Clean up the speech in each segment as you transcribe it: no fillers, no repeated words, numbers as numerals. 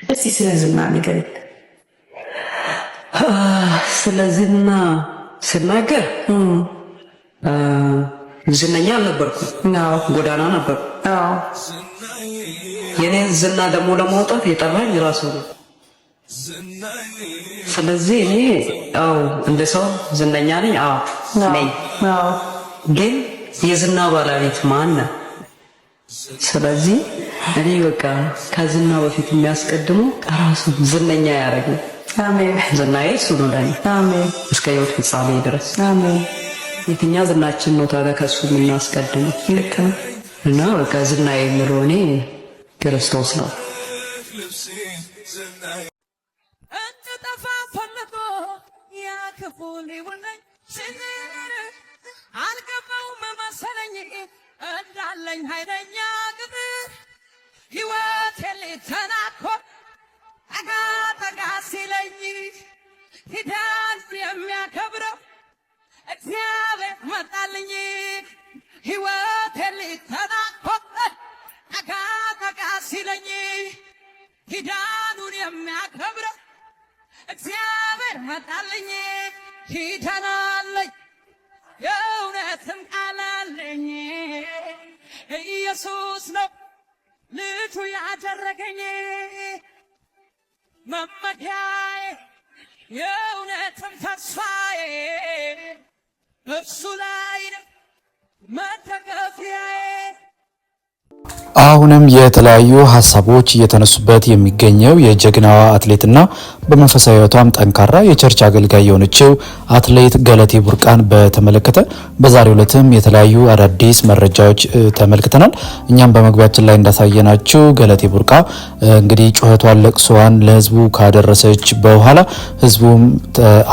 እስቲ ስለዝና ንገረኝ። ስለዝና ስናገር ዝነኛ አልነበርኩም። ጎዳና ነበር። የኔ ዝና ደግሞ ለማውጣት የጠራኝ ራሱ ነው። ስለዚህ እኔ እንደ ሰው ዝነኛ ነኝ። ነኝ። ግን የዝና ባለቤት ማን ነው? ስለዚህ እኔ በቃ ከዝና በፊት የሚያስቀድመው ራሱ ዝነኛ ያደርገኝ። አሜን። ዝናዬ እሱ ነው ለኔ። አሜን። እስከ ሕይወት ፍጻሜ ድረስ። አሜን። የትኛው ዝናችን ነው ታዲያ ከሱ የምናስቀድመው? ልክ ነው። እና በቃ ዝናዬ የምለው እኔ ክርስቶስ ነው። እንጠፋ ፈልጎ ያ ክፉ ሊውለኝ አልገባውም መሰለኝ እንዳለኝ ኃይለኛ ግብር ሕይወቴን ሊተናኮር ጠጋ ሲለኝ ኪዳን የሚያከብረው እግዚአብሔር መጣልኝ። ሕይወቴን ሊተናኮር ጠጋ ሲለኝ ኪዳኑን የሚያከብረው እግዚአብሔር መጣልኝ። ኪዳን አለኝ የእውነትም ቃል አለኝ። ኢየሱስ ነው ልጁ ያደረገኝ መመኪያዬ የእውነትም ተስፋዬ እሱ ላይ ነው መተከፊያዬ። አሁንም የተለያዩ ሀሳቦች እየተነሱበት የሚገኘው የጀግናዋ አትሌትና በመንፈሳዊ ሕይወቷም ጠንካራ የቸርች አገልጋይ የሆነችው አትሌት ገለቴ ቡርቃን በተመለከተ በዛሬው ዕለትም የተለያዩ አዳዲስ መረጃዎች ተመልክተናል። እኛም በመግቢያችን ላይ እንዳሳየናችሁ ገለቴ ቡርቃ እንግዲህ ጩኸቷን ለቅሶዋን ለህዝቡ ካደረሰች በኋላ ህዝቡም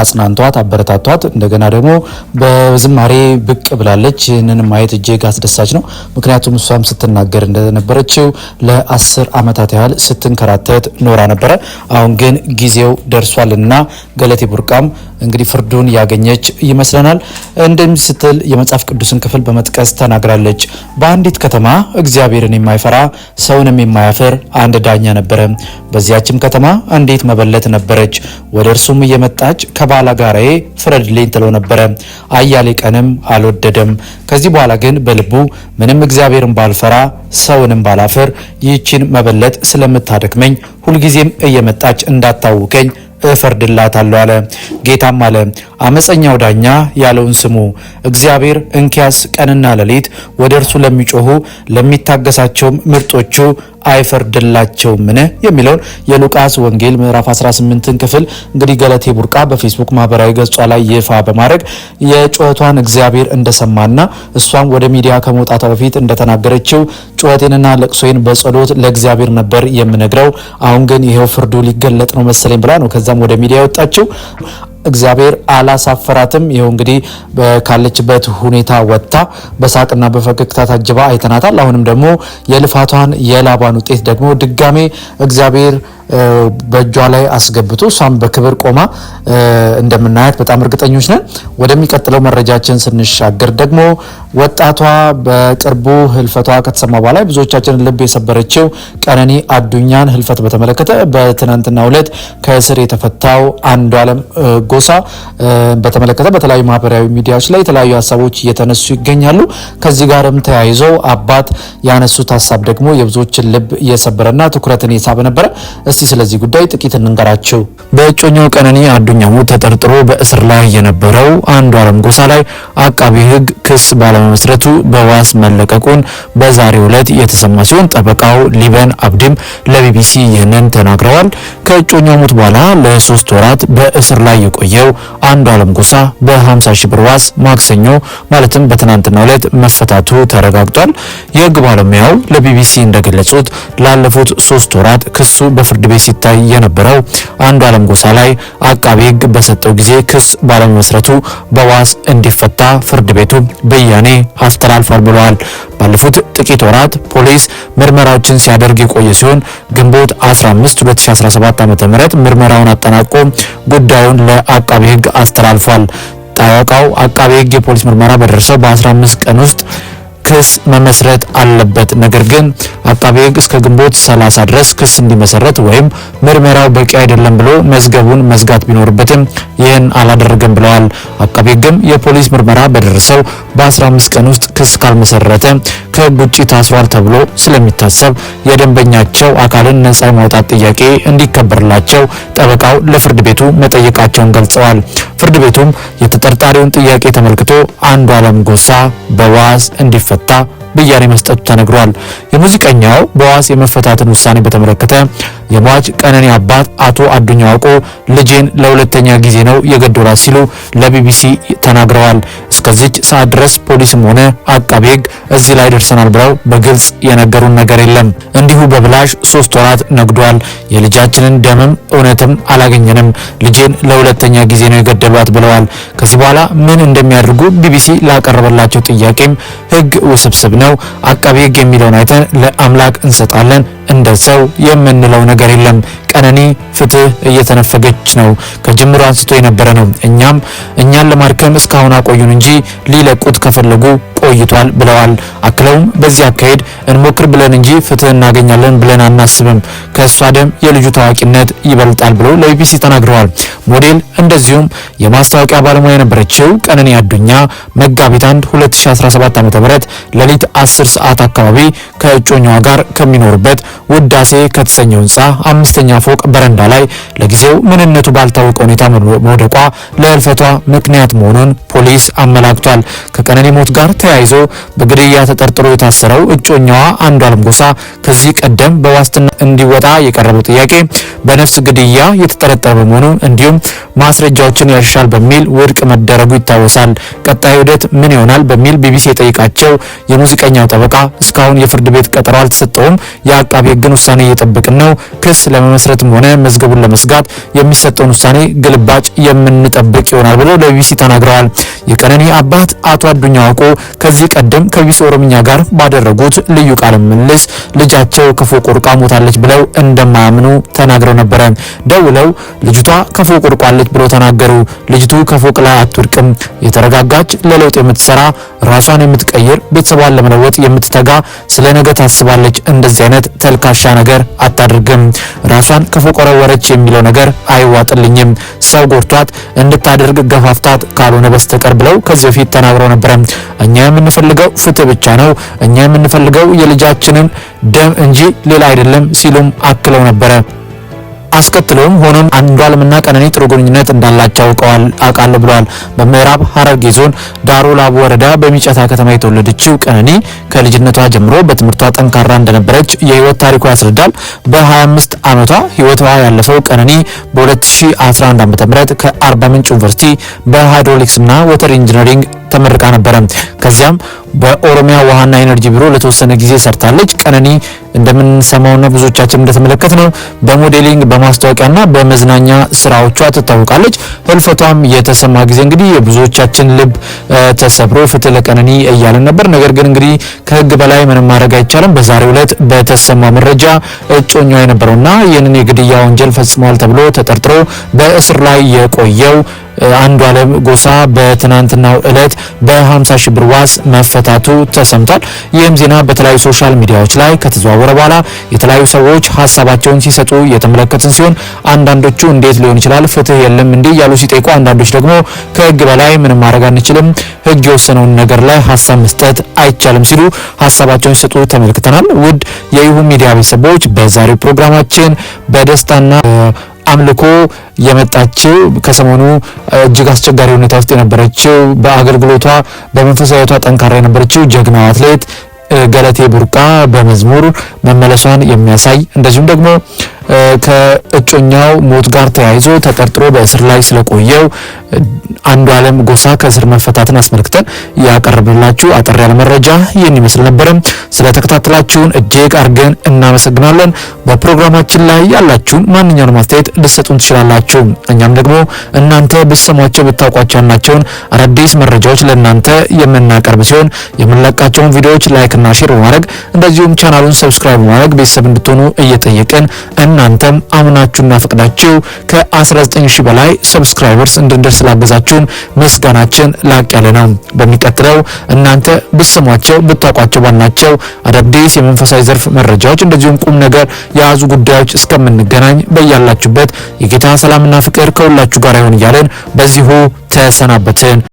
አጽናንቷት አበረታቷት እንደገና ደግሞ በዝማሬ ብቅ ብላለች። ይህንን ማየት እጅግ አስደሳች ነው። ምክንያቱም እሷም ስትናገር እንደነበረችው ለ10 ዓመታት ያህል ስትንከራተት ኖራ ነበረ። አሁን ግን ጊዜው ደርሷልና ገለቴ ቡርቃም እንግዲህ ፍርዱን ያገኘች ይመስለናል። እንደዚህ ስትል የመጽሐፍ ቅዱስን ክፍል በመጥቀስ ተናግራለች። በአንዲት ከተማ እግዚአብሔርን የማይፈራ ሰውንም የማያፍር አንድ ዳኛ ነበረ። በዚያችም ከተማ አንዲት መበለት ነበረች። ወደ እርሱም እየመጣች ከባላጋራዬ ፍረድልኝ ትለው ነበረ። አያሌ ቀንም አልወደደም። ከዚህ በኋላ ግን በልቡ ምንም እግዚአብሔርን ባልፈራ ሰውንም ባላፍር ይህችን መበለት ስለምታደክመኝ ሁልጊዜም እየመጣች እንዳታውከኝ እፈርድላታለሁ አለ። ጌታም አለ አመፀኛው ዳኛ ያለውን ስሙ። እግዚአብሔር እንኪያስ ቀንና ሌሊት ወደ እርሱ ለሚጮሁ ለሚታገሳቸው ምርጦቹ አይፈርድላቸውምን የሚለውን የሉቃስ ወንጌል ምዕራፍ 18ን ክፍል እንግዲህ ገለቴ ቡርቃ በፌስቡክ ማህበራዊ ገጿ ላይ ይፋ በማድረግ የጩኸቷን እግዚአብሔር እንደሰማና እሷም ወደ ሚዲያ ከመውጣቷ በፊት እንደተናገረችው ጩኸቴንና ለቅሶዬን በጸሎት ለእግዚአብሔር ነበር የምነግረው፣ አሁን ግን ይሄው ፍርዱ ሊገለጥ ነው መሰለኝ ብላ ነው ከዛም ወደ ሚዲያ የወጣችው። እግዚአብሔር አላሳፈራትም። ይሄው እንግዲህ ካለችበት ሁኔታ ወጥታ በሳቅና በፈገግታ ታጅባ አይተናታል። አሁንም ደግሞ የልፋቷን የላቧን ውጤት ደግሞ ድጋሜ እግዚአብሔር በእጇ ላይ አስገብቶ እሷም በክብር ቆማ እንደምናያት በጣም እርግጠኞች ነን። ወደሚቀጥለው መረጃችን ስንሻገር ደግሞ ወጣቷ በቅርቡ ህልፈቷ ከተሰማ በኋላ ብዙዎቻችንን ልብ የሰበረችው ቀነኒ አዱኛን ህልፈት በተመለከተ በትናንትናው ዕለት ከእስር የተፈታው አንዱዓለም ጎሳ በተመለከተ በተለያዩ ማህበራዊ ሚዲያዎች ላይ የተለያዩ ሀሳቦች እየተነሱ ይገኛሉ። ከዚህ ጋርም ተያይዞ አባት ያነሱት ሀሳብ ደግሞ የብዙዎችን ልብ እየሰበረና ትኩረትን የሳበ ነበረ። እስቲ ስለዚህ ጉዳይ ጥቂት እንንገራቸው። በእጮኛው ቀነኒ አዱኛ ሞት ተጠርጥሮ በእስር ላይ የነበረው አንዱዓለም ጎሳ ላይ አቃቢ ህግ ክስ ባለመመስረቱ በዋስ መለቀቁን በዛሬው ዕለት የተሰማ ሲሆን ጠበቃው ሊበን አብዲም ለቢቢሲ ይህንን ተናግረዋል። ከእጮኛው ሞት በኋላ ለ3 ወራት በእስር ላይ የቆየው አንዱዓለም ጎሳ በ50 ሺህ ብር ዋስ ማክሰኞ ማለትም በትናንትናው ዕለት መፈታቱ ተረጋግጧል። የህግ ባለሙያው ለቢቢሲ እንደገለጹት ላለፉት 3 ወራት ክሱ በፍርድ ቤት ሲታይ የነበረው አንዱዓለም ጎሳ ላይ አቃቢ ህግ በሰጠው ጊዜ ክስ ባለመመስረቱ በዋስ እንዲፈታ ፍርድ ቤቱ ብያኔ አስተላልፏል ብለዋል። ባለፉት ጥቂት ወራት ፖሊስ ምርመራዎችን ሲያደርግ የቆየ ሲሆን ግንቦት 15 2017 ዓ.ም ምርመራውን አጠናቆ ጉዳዩን ለአቃቢ ህግ አስተላልፏል። ጠበቃው አቃቢ ህግ የፖሊስ ምርመራ በደረሰው በ15 ቀን ውስጥ ክስ መመስረት አለበት። ነገር ግን አቃቤ ሕግ እስከ ግንቦት 30 ድረስ ክስ እንዲመሰረት ወይም ምርመራው በቂ አይደለም ብሎ መዝገቡን መዝጋት ቢኖርበትም ይህን አላደረገም ብለዋል። አቃቤ ሕግም የፖሊስ ምርመራ በደረሰው በ15 ቀን ውስጥ ክስ ካልመሰረተ ከሕግ ውጪ ታስሯል ተብሎ ስለሚታሰብ የደንበኛቸው አካልን ነጻ የማውጣት ጥያቄ እንዲከበርላቸው ጠበቃው ለፍርድ ቤቱ መጠየቃቸውን ገልጸዋል። ፍርድ ቤቱም የተጠርጣሪውን ጥያቄ ተመልክቶ አንዱዓለም ጎሳ በዋስ እንዲፈታ ብያኔ መስጠቱ ተነግሯል። የሙዚቀኛው በዋስ የመፈታትን ውሳኔ በተመለከተ የሟች ቀነኒ አባት አቶ አዱኛ ዋቆ ልጄን ለሁለተኛ ጊዜ ነው የገደሏት ሲሉ ለቢቢሲ ተናግረዋል። እስከዚች ሰዓት ድረስ ፖሊስም ሆነ አቃቤ ሕግ እዚህ ላይ ደርሰናል ብለው በግልጽ የነገሩን ነገር የለም። እንዲሁ በብላሽ 3 ወራት ነግዷል። የልጃችንን ደምም እውነትም አላገኘንም። ልጄን ለሁለተኛ ጊዜ ነው የገደሏት ብለዋል። ከዚህ በኋላ ምን እንደሚያደርጉ ቢቢሲ ላቀረበላቸው ጥያቄም ሕግ ውስብስብ ነው። አቃቤ ሕግ የሚለውን አይተን ለአምላክ እንሰጣለን። እንደ ሰው የምንለው ነገር የለም። ቀነኒ ፍትህ እየተነፈገች ነው። ከጅምሩ አንስቶ የነበረ ነው። እኛን ለማርከም እስካሁን አቆዩን እንጂ ሊለቁት ከፈለጉ ቆይቷል ብለዋል። አክለውም በዚህ አካሄድ እንሞክር ብለን እንጂ ፍትህ እናገኛለን ብለን አናስብም። ከእሷ ደም የልጁ ታዋቂነት ይበልጣል ብለው ለቢቢሲ ተናግረዋል። ሞዴል እንደዚሁም የማስታወቂያ ባለሙያ የነበረችው ቀነኒ አዱኛ መጋቢት 1 2017 ዓ.ም ሌሊት 10 ሰዓት አካባቢ ከእጮኛዋ ጋር ከሚኖርበት ውዳሴ ከተሰኘው ህንጻ 5ኛ ፎቅ በረንዳ ላይ ለጊዜው ምንነቱ ባልታወቀ ሁኔታ መውደቋ ለህልፈቷ ምክንያት መሆኑን ፖሊስ አመላክቷል። ከቀነኒ ሞት ጋር ተያይዞ በግድያ ተጠርጥሮ የታሰረው እጮኛዋ አንዱዓለም ጎሳ ከዚህ ቀደም በዋስትና እንዲወጣ የቀረበው ጥያቄ በነፍስ ግድያ የተጠረጠረ በመሆኑ እንዲሁም ማስረጃዎችን ያሻል በሚል ውድቅ መደረጉ ይታወሳል። ቀጣይ ሂደት ምን ይሆናል በሚል ቢቢሲ የጠየቃቸው የሙዚቀኛው ጠበቃ እስካሁን የፍርድ ቤት ቀጠሮ አልተሰጠውም፣ የአቃቤ ሕግን ውሳኔ እየጠበቅን ነው፣ ክስ ለመመስረትም ሆነ መዝገቡን ለመስጋት የሚሰጠውን ውሳኔ ግልባጭ የምንጠብቅ ይሆናል ብለው ለቢቢሲ ተናግረዋል። የቀነኒ አባት አቶ አዱኛ ዋቆ ከዚህ ቀደም ከቢቢሲ ኦሮምኛ ጋር ባደረጉት ልዩ ቃለ ምልልስ ልጃቸው ከፎቅ ወድቃ ሞታለች ብለው እንደማያምኑ ተናግረው ነበረ። ደውለው ልጅቷ ከፎቅ ወድቃለች ብለው ተናገሩ። ልጅቱ ከፎቅ ላይ አትወድቅም፣ የተረጋጋች ለለውጥ የምትሰራ ራሷን የምትቀይር ቤተሰቧን ለመለወጥ የምትተጋ ስለ ነገ ታስባለች። እንደዚህ አይነት ተልካሻ ነገር አታድርግም። ራሷን ከፎቅ ወረወረች የሚለው ነገር አይዋጥልኝም። ሰው ጎርቷት እንድታደርግ ገፋፍታት ካልሆነ በስተቀር ብለው ከዚህ በፊት ተናግረው ነበረ። እኛ የምንፈልገው ፍትህ ብቻ ነው። እኛ የምንፈልገው የልጃችንን ደም እንጂ ሌላ አይደለም ሲሉም አክለው ነበረ። አስከትሎም ሆኖም አንዱዓለምና ቀነኒ ጥሩ ግንኙነት እንዳላቸው አውቃለሁ ብለዋል። በምዕራብ ሐረርጌ ዞን ዳሮ ላቡ ወረዳ በሚጨታ ከተማ የተወለደችው ቀነኒ ከልጅነቷ ጀምሮ በትምህርቷ ጠንካራ እንደነበረች የህይወት ታሪኳ ያስረዳል። በ25 ዓመቷ ህይወቷ ያለፈው ቀነኒ በ2011 ዓ.ም ከአርባ ምንጭ ዩኒቨርሲቲ በሃይድሮሊክስና ወተር ኢንጂነሪንግ ተመርቃ ነበረ። ከዚያም በኦሮሚያ ውሃና ኤነርጂ ቢሮ ለተወሰነ ጊዜ ሰርታለች። ቀነኒ እንደምንሰማውና ብዙዎቻችን እንደተመለከትነው በሞዴሊንግ በማስታወቂያና በመዝናኛ ስራዎቿ ትታወቃለች። ህልፈቷም የተሰማ ጊዜ እንግዲህ የብዙዎቻችን ልብ ተሰብሮ ፍትህ ለቀነኒ እያለን ነበር። ነገር ግን እንግዲህ ከህግ በላይ ምንም ማድረግ አይቻልም። በዛሬው ዕለት በተሰማ መረጃ እጮኛዋ የነበረውና ይህንን የግድያ ወንጀል ፈጽሟል ተብሎ ተጠርጥሮ በእስር ላይ የቆየው አንዱዓለም ጎሳ በትናንትናው ዕለት በ50 ሺህ ብር ዋስ መፈታቱ ተሰምቷል። ይህም ዜና በተለያዩ ሶሻል ሚዲያዎች ላይ ከተዘዋወረ በኋላ የተለያዩ ሰዎች ሀሳባቸውን ሲሰጡ የተመለከትን ሲሆን አንዳንዶቹ እንዴት ሊሆን ይችላል ፍትህ የለም እንዴ ያሉ ሲጠይቁ፣ አንዳንዶች ደግሞ ከህግ በላይ ምንም ማድረግ አንችልም፣ ህግ የወሰነውን ነገር ላይ ሀሳብ መስጠት አይቻልም ሲሉ ሀሳባቸውን ሲሰጡ ተመልክተናል። ውድ የይሁ ሚዲያ ቤተሰቦች በዛሬው ፕሮግራማችን በደስታና አምልኮ የመጣችው ከሰሞኑ እጅግ አስቸጋሪ ሁኔታ ውስጥ የነበረችው በአገልግሎቷ በመንፈሳዊቷ ጠንካራ የነበረችው ጀግናዋ አትሌት ገለቴ ቡርቃ በመዝሙር መመለሷን የሚያሳይ እንደዚሁም ደግሞ ከእጮኛው ሞት ጋር ተያይዞ ተጠርጥሮ በእስር ላይ ስለቆየው አንዱዓለም ጎሳ ከእስር መፈታትን አስመልክተን ያቀርብላችሁ አጠር ያለ መረጃ ይህን ይመስል ነበር። ስለተከታተላችሁን እጅግ አድርገን እናመሰግናለን። በፕሮግራማችን ላይ ያላችሁን ማንኛውንም አስተያየት ልትሰጡን ትችላላችሁ። እኛም ደግሞ እናንተ ብትሰሟቸው ብታውቋቸው ያልናቸውን አዳዲስ መረጃዎች ለእናንተ የምናቀርብ ሲሆን የምንለቃቸውን ቪዲዮዎች ላይክ እና ሼር በማድረግ እንደዚሁም ቻናሉን ሰብስክራይብ በማድረግ ቤተሰብ እንድትሆኑ እየጠየቅን እናንተም አምናችሁና ፈቅዳችሁ ከ19000 በላይ ሰብስክራይበርስ እንድንደርስ ስላገዛችሁን ምስጋናችን ላቅ ያለ ነው። በሚቀጥለው እናንተ ብትሰሟቸው ብታውቋቸው ባናቸው አዳዲስ የመንፈሳዊ ዘርፍ መረጃዎች እንደዚሁም ቁም ነገር የያዙ ጉዳዮች እስከምንገናኝ በያላችሁበት የጌታ ሰላምና ፍቅር ከሁላችሁ ጋር ይሁን እያለን በዚሁ ተሰናበትን።